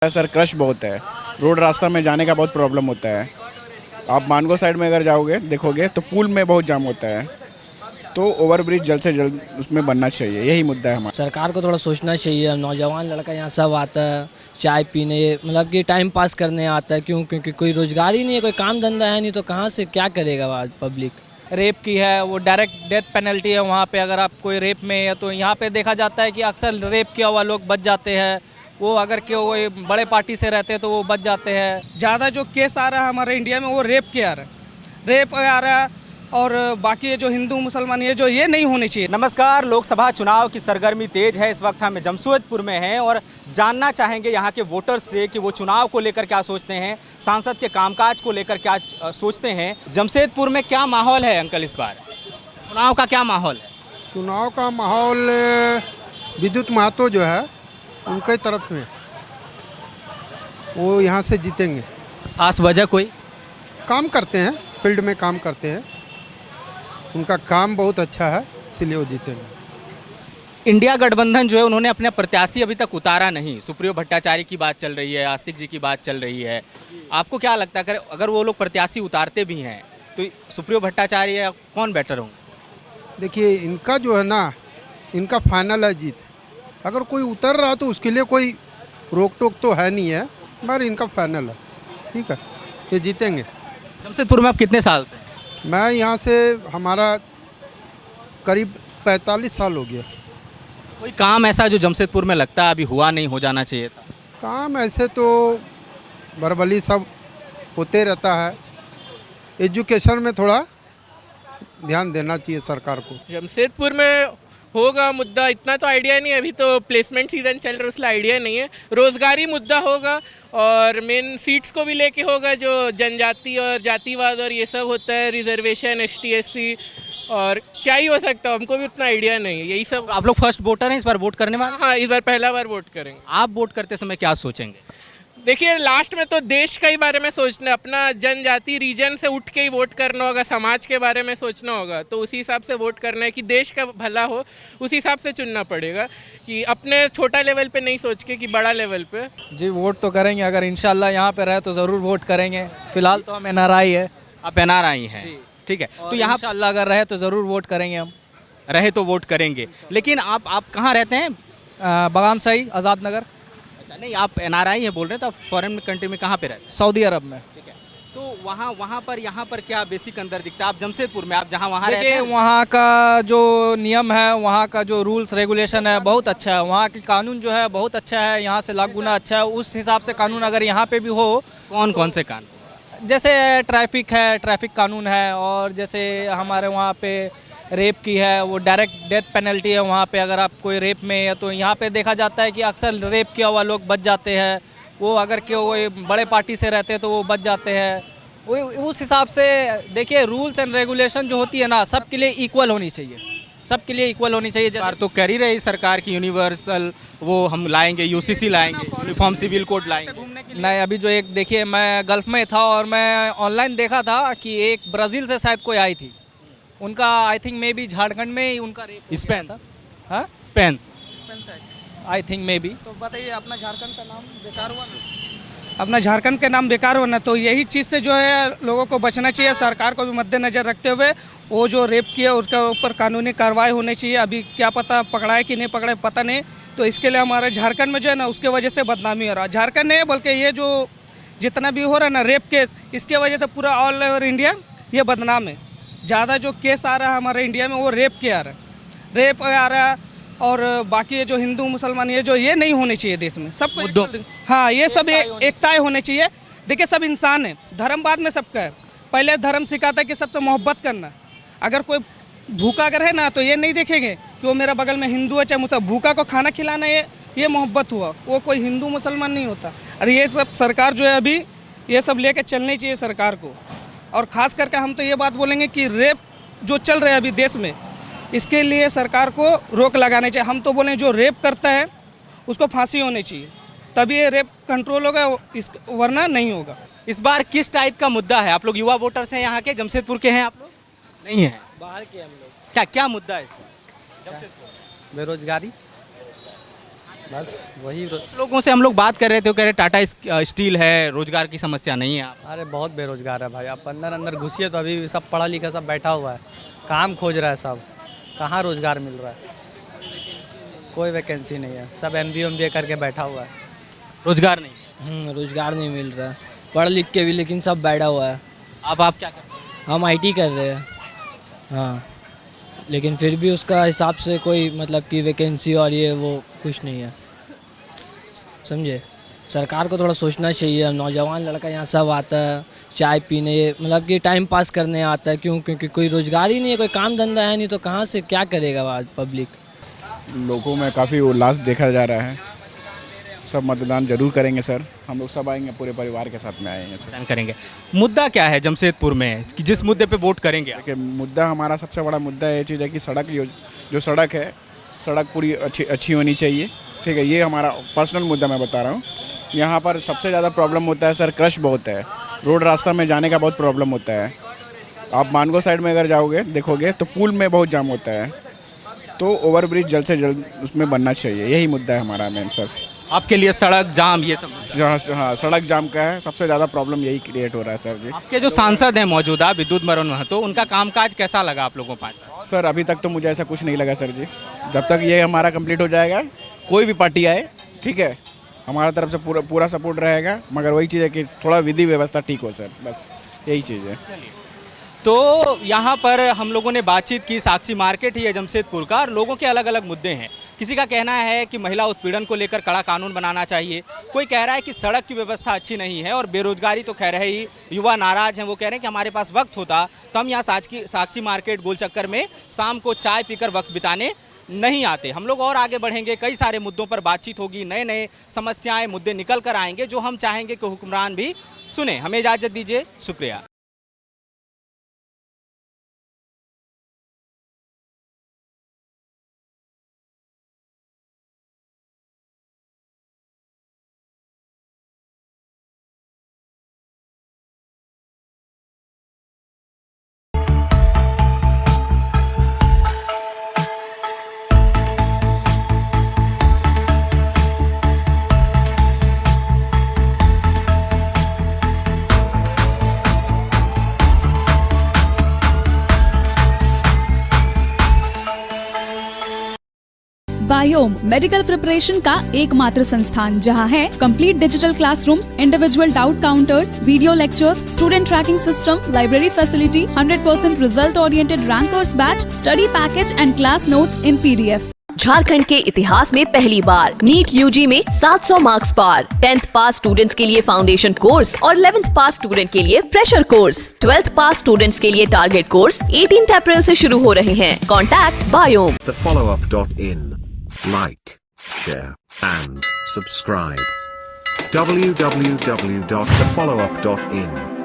Sir crush बहुत है। Road रास्ता में जाने का बहुत प्रॉब्लम होता है। आप मानगो साइड में अगर जाओगे देखोगे तो पुल में बहुत जाम होता है। तो ओवरब्रिज जल्द से जल्द उसमें बनना चाहिए, यही मुद्दा है हमारा। सरकार को थोड़ा सोचना चाहिए। नौजवान लड़का यहाँ सब आता है चाय पीने, मतलब कि टाइम पास करने आता है। क्यों? क्योंकि कोई रोजगार ही नहीं है, कोई काम धंधा है नहीं, तो कहाँ से क्या करेगा आज पब्लिक। रेप की है वो डायरेक्ट डेथ पेनल्टी है वहाँ पे। अगर आप कोई रेप में है तो यहाँ पे देखा जाता है कि अक्सर रेप किया हुआ लोग बच जाते हैं। वो अगर कोई बड़े पार्टी से रहते हैं तो वो बच जाते हैं। ज़्यादा जो केस आ रहा है हमारे इंडिया में वो रेप के आ रहा है, रेप आ रहा है। और बाकी ये जो हिंदू मुसलमान ये नहीं होने चाहिए। नमस्कार। लोकसभा चुनाव की सरगर्मी तेज है। इस वक्त हम जमशेदपुर में हैं और जानना चाहेंगे यहाँ के वोटर्स से कि वो चुनाव को लेकर क्या सोचते हैं, सांसद के कामकाज को लेकर क्या सोचते हैं। जमशेदपुर में क्या माहौल है अंकल इस बार? चुनाव का क्या माहौल है? चुनाव का माहौल विद्युत महतो जो है उनके तरफ में, वो यहाँ से जीतेंगे। खास वजह कोई? काम करते हैं, फील्ड में काम करते हैं, उनका काम बहुत अच्छा है, इसलिए वो जीतेंगे। इंडिया गठबंधन जो है उन्होंने अपने प्रत्याशी अभी तक उतारा नहीं। सुप्रियो भट्टाचार्य की बात चल रही है, आस्तिक जी की बात चल रही है। आपको क्या लगता है अगर वो लोग प्रत्याशी उतारते भी हैं तो सुप्रियो भट्टाचार्य या कौन बेटर होंगे? देखिए इनका जो है ना, इनका फाइनल है जीत। अगर कोई उतर रहा तो उसके लिए कोई रोक टोक तो है नहीं है, मगर इनका फाइनल है। ठीक है, ये जीतेंगे। जमशेदपुर में आप कितने साल से? मैं यहाँ से, हमारा करीब 45 साल हो गया। कोई काम ऐसा जो जमशेदपुर में लगता है अभी हुआ नहीं, हो जाना चाहिए था? काम ऐसे तो बरबली सब होते रहता है। एजुकेशन में थोड़ा ध्यान देना चाहिए सरकार को। जमशेदपुर में होगा मुद्दा, इतना तो आइडिया नहीं है। अभी तो प्लेसमेंट सीजन चल रहा है, उसका आइडिया नहीं है। रोजगारी मुद्दा होगा और मेन सीट्स को भी लेके होगा, जो जनजाति और जातिवाद और ये सब होता है, रिजर्वेशन, ST SC, और क्या ही हो सकता है, हमको भी उतना आइडिया नहीं है। यही सब। आप लोग फर्स्ट वोटर हैं इस बार वोट करने वाले? हाँ, इस बार पहला बार वोट करेंगे। आप वोट करते समय क्या सोचेंगे? देखिए, लास्ट में तो देश का ही बारे में सोचना है, अपना जनजाति रीजन से उठ के ही वोट करना होगा, समाज के बारे में सोचना होगा। तो उसी हिसाब से वोट करना है कि देश का भला हो, उसी हिसाब से चुनना पड़ेगा कि अपने छोटा लेवल पे नहीं सोच के कि बड़ा लेवल पे। जी वोट तो करेंगे, अगर इंशाल्लाह यहाँ पे रहे तो ज़रूर वोट करेंगे। फिलहाल तो हम NRI है। आप NRI हैं? ठीक है, तो यहाँ इंशाल्लाह अगर रहे तो ज़रूर वोट करेंगे हम। रहे तो वोट करेंगे। लेकिन आप कहाँ रहते हैं? बगान सही, आज़ाद नगर। अच्छा, नहीं, आप NRI हैं बोल रहे हैं, तो आप फॉरेन कंट्री में कहाँ पे रहते हैं? सऊदी अरब में। ठीक है, तो वहाँ पर यहाँ पर क्या बेसिक अंदर दिखता है? आप जमशेदपुर में, आप जहाँ वहाँ रहते देखिए, हैं, वहाँ का जो नियम है, वहाँ का जो रूल्स रेगुलेशन है बहुत अच्छा है। वहाँ की कानून जो है बहुत अच्छा है, यहाँ से लाख गुना अच्छा है। उस हिसाब से कानून अगर यहाँ पे भी हो, कौन कौन से कानून? जैसे ट्रैफिक है, ट्रैफिक कानून है, और जैसे हमारे वहाँ पे रेप की है वो डायरेक्ट डेथ पेनल्टी है वहाँ पे। अगर आप कोई रेप में है तो यहाँ पे देखा जाता है कि अक्सर रेप किया हुआ लोग बच जाते हैं। वो अगर कोई बड़े पार्टी से रहते हैं तो वो बच जाते हैं। वो उस हिसाब से देखिए, रूल्स एंड रेगुलेशन जो होती है ना, सबके लिए इक्वल होनी चाहिए, सबके लिए इक्वल होनी चाहिए। बार तो कर ही रही सरकार की यूनिवर्सल, वो हम लाएंगे, UCC लाएंगे, यूनिफॉर्म सिविल कोड लाएंगे। नहीं, अभी जो एक देखिए, मैं गल्फ में था और मैं ऑनलाइन देखा था कि एक ब्राज़ील से शायद कोई आई थी, उनका I think may be Jharkhand में ही उनका रेप स्पेन था। हाँ, Spain I think may be. तो बताइए, अपना झारखंड का नाम बेकार हुआ ना, अपना झारखंड के नाम बेकार हुआ ना। तो यही चीज़ से जो है लोगों को बचना चाहिए। सरकार को भी मद्देनज़र रखते हुए वो जो रेप किया उसके ऊपर कानूनी कार्रवाई होनी चाहिए। अभी क्या पता पकड़ा है कि नहीं पकड़ा है, पता नहीं। तो इसके लिए हमारे झारखंड में जो है ना, उसके वजह से बदनामी हो रहा है। झारखंड नहीं बल्कि ये जो जितना भी हो रहा है ना रेप केस, इसके वजह से पूरा ऑल ओवर इंडिया ये बदनाम है। ज़्यादा जो केस आ रहा है हमारे इंडिया में वो रेप के आ रहा है, रेप आ रहा है। और बाकी ये जो हिंदू मुसलमान ये नहीं होने चाहिए देश में। सबको हाँ, ये सब एकताएं होने चाहिए। देखिए, सब इंसान है, धर्म बाद में सबका है। पहले धर्म सिखाता है कि सबसे मोहब्बत करना। अगर कोई भूखा अगर है ना तो ये नहीं देखेंगे कि वो मेरा बगल में हिंदू है चाहे मुसलमान, भूखा को खाना खिलाना ये मोहब्बत हुआ। वो कोई हिंदू मुसलमान नहीं होता। और ये सब सरकार जो है अभी ये सब लेके चलनी चाहिए सरकार को। और ख़ास करके हम तो ये बात बोलेंगे कि रेप जो चल रहा है अभी देश में, इसके लिए सरकार को रोक लगानी चाहिए। हम तो बोलें जो रेप करता है उसको फांसी होनी चाहिए, तभी ये रेप कंट्रोल होगा, वरना नहीं होगा। इस बार किस टाइप का मुद्दा है? आप लोग युवा वोटर्स हैं यहाँ के, जमशेदपुर के हैं आप लोग? नहीं है, बाहर के हम लोग। क्या क्या मुद्दा है इस बार जमशेदपुर? बेरोजगारी। बस वही कुछ लोगों से हम लोग बात कर रहे थे, वो कह रहे टाटा स्टील है, रोजगार की समस्या नहीं है। अरे बहुत बेरोजगार है भाई। आप अंदर अंदर घुसिए तो अभी सब पढ़ा लिखा सब बैठा हुआ है, काम खोज रहा है सब। कहाँ रोजगार मिल रहा है? कोई वैकेंसी नहीं है, सब MBA करके बैठा हुआ है। रोजगार नहीं। रोजगार नहीं मिल रहा है, पढ़ लिख के भी लेकिन सब बैठा हुआ है। अब आप क्या कर रहे हैं? हम IT कर रहे हैं, हाँ, लेकिन फिर भी उसका हिसाब से कोई मतलब कि वैकेंसी और ये वो कुछ नहीं है, समझे। सरकार को थोड़ा सोचना चाहिए। नौजवान लड़का यहाँ सब आता है चाय पीने, मतलब कि टाइम पास करने आता है, क्योंकि कोई रोजगार ही नहीं है, कोई काम धंधा है नहीं, तो कहाँ से क्या करेगा आज पब्लिक। लोगों में काफ़ी उल्लास देखा जा रहा है। सब मतदान जरूर करेंगे सर, हम लोग सब आएंगे, पूरे परिवार के साथ में आएंगे सर। मतदान करेंगे। मुद्दा क्या है जमशेदपुर में कि जिस मुद्दे पे वोट करेंगे? देखिए, मुद्दा हमारा सबसे बड़ा मुद्दा ये चीज़ है कि सड़क जो सड़क है, सड़क पूरी अच्छी होनी चाहिए, ठीक है। ये हमारा पर्सनल मुद्दा मैं बता रहा हूँ। यहाँ पर सबसे ज़्यादा प्रॉब्लम होता है सर, क्रश बहुत है, रोड रास्ता में जाने का बहुत प्रॉब्लम होता है। आप मानगो साइड में अगर जाओगे देखोगे तो पुल में बहुत जाम होता है, तो ओवरब्रिज जल्द से जल्द उसमें बनना चाहिए। यही मुद्दा है हमारा मेन सर। आपके लिए सड़क जाम ये सब? हाँ, सड़क जाम का है, सबसे ज़्यादा प्रॉब्लम यही क्रिएट हो रहा है सर जी। आपके जो सांसद हैं मौजूदा विद्युत मरण महतो, उनका कामकाज कैसा लगा आप लोगों को पास? सर अभी तक तो मुझे ऐसा कुछ नहीं लगा सर जी। जब तक ये हमारा कंप्लीट हो जाएगा, कोई भी पार्टी आए, ठीक है, हमारा तरफ से पूरा सपोर्ट रहेगा, मगर वही चीज़ है कि थोड़ा विधि व्यवस्था ठीक हो सर, बस यही चीज़ है। तो यहाँ पर हम लोगों ने बातचीत की, साक्षी मार्केट ही है जमशेदपुर का, और लोगों के अलग अलग मुद्दे हैं। किसी का कहना है कि महिला उत्पीड़न को लेकर कड़ा कानून बनाना चाहिए, कोई कह रहा है कि सड़क की व्यवस्था अच्छी नहीं है, और बेरोजगारी तो खैर है ही, युवा नाराज हैं। वो कह रहे हैं कि हमारे पास वक्त होता तो हम यहाँ साक्षी मार्केट गोल चक्कर में शाम को चाय पीकर वक्त बिताने नहीं आते। हम लोग और आगे बढ़ेंगे, कई सारे मुद्दों पर बातचीत होगी, नए नए समस्याएं मुद्दे निकल कर आएंगे जो हम चाहेंगे कि हुक्मरान भी सुने। हमें इजाज़त दीजिए, शुक्रिया। बायोम मेडिकल प्रिपरेशन का एकमात्र संस्थान, जहां है complete digital classrooms, individual doubt counters, video lectures, student tracking system, library facility, 100% result oriented rankers batch, study package and class notes in PDF। Jharkhand के इतिहास में पहली बार नीट UG में 700 मार्क्स पार। 10th पास स्टूडेंट्स के लिए फाउंडेशन कोर्स और 11th पास student के लिए फ्रेशर कोर्स। 12th पास स्टूडेंट्स के लिए टारगेट कोर्स 18 अप्रैल से शुरू हो रहे हैं। Contact biome. thefollowup.in. Like, share and subscribe. www.thefollowup.in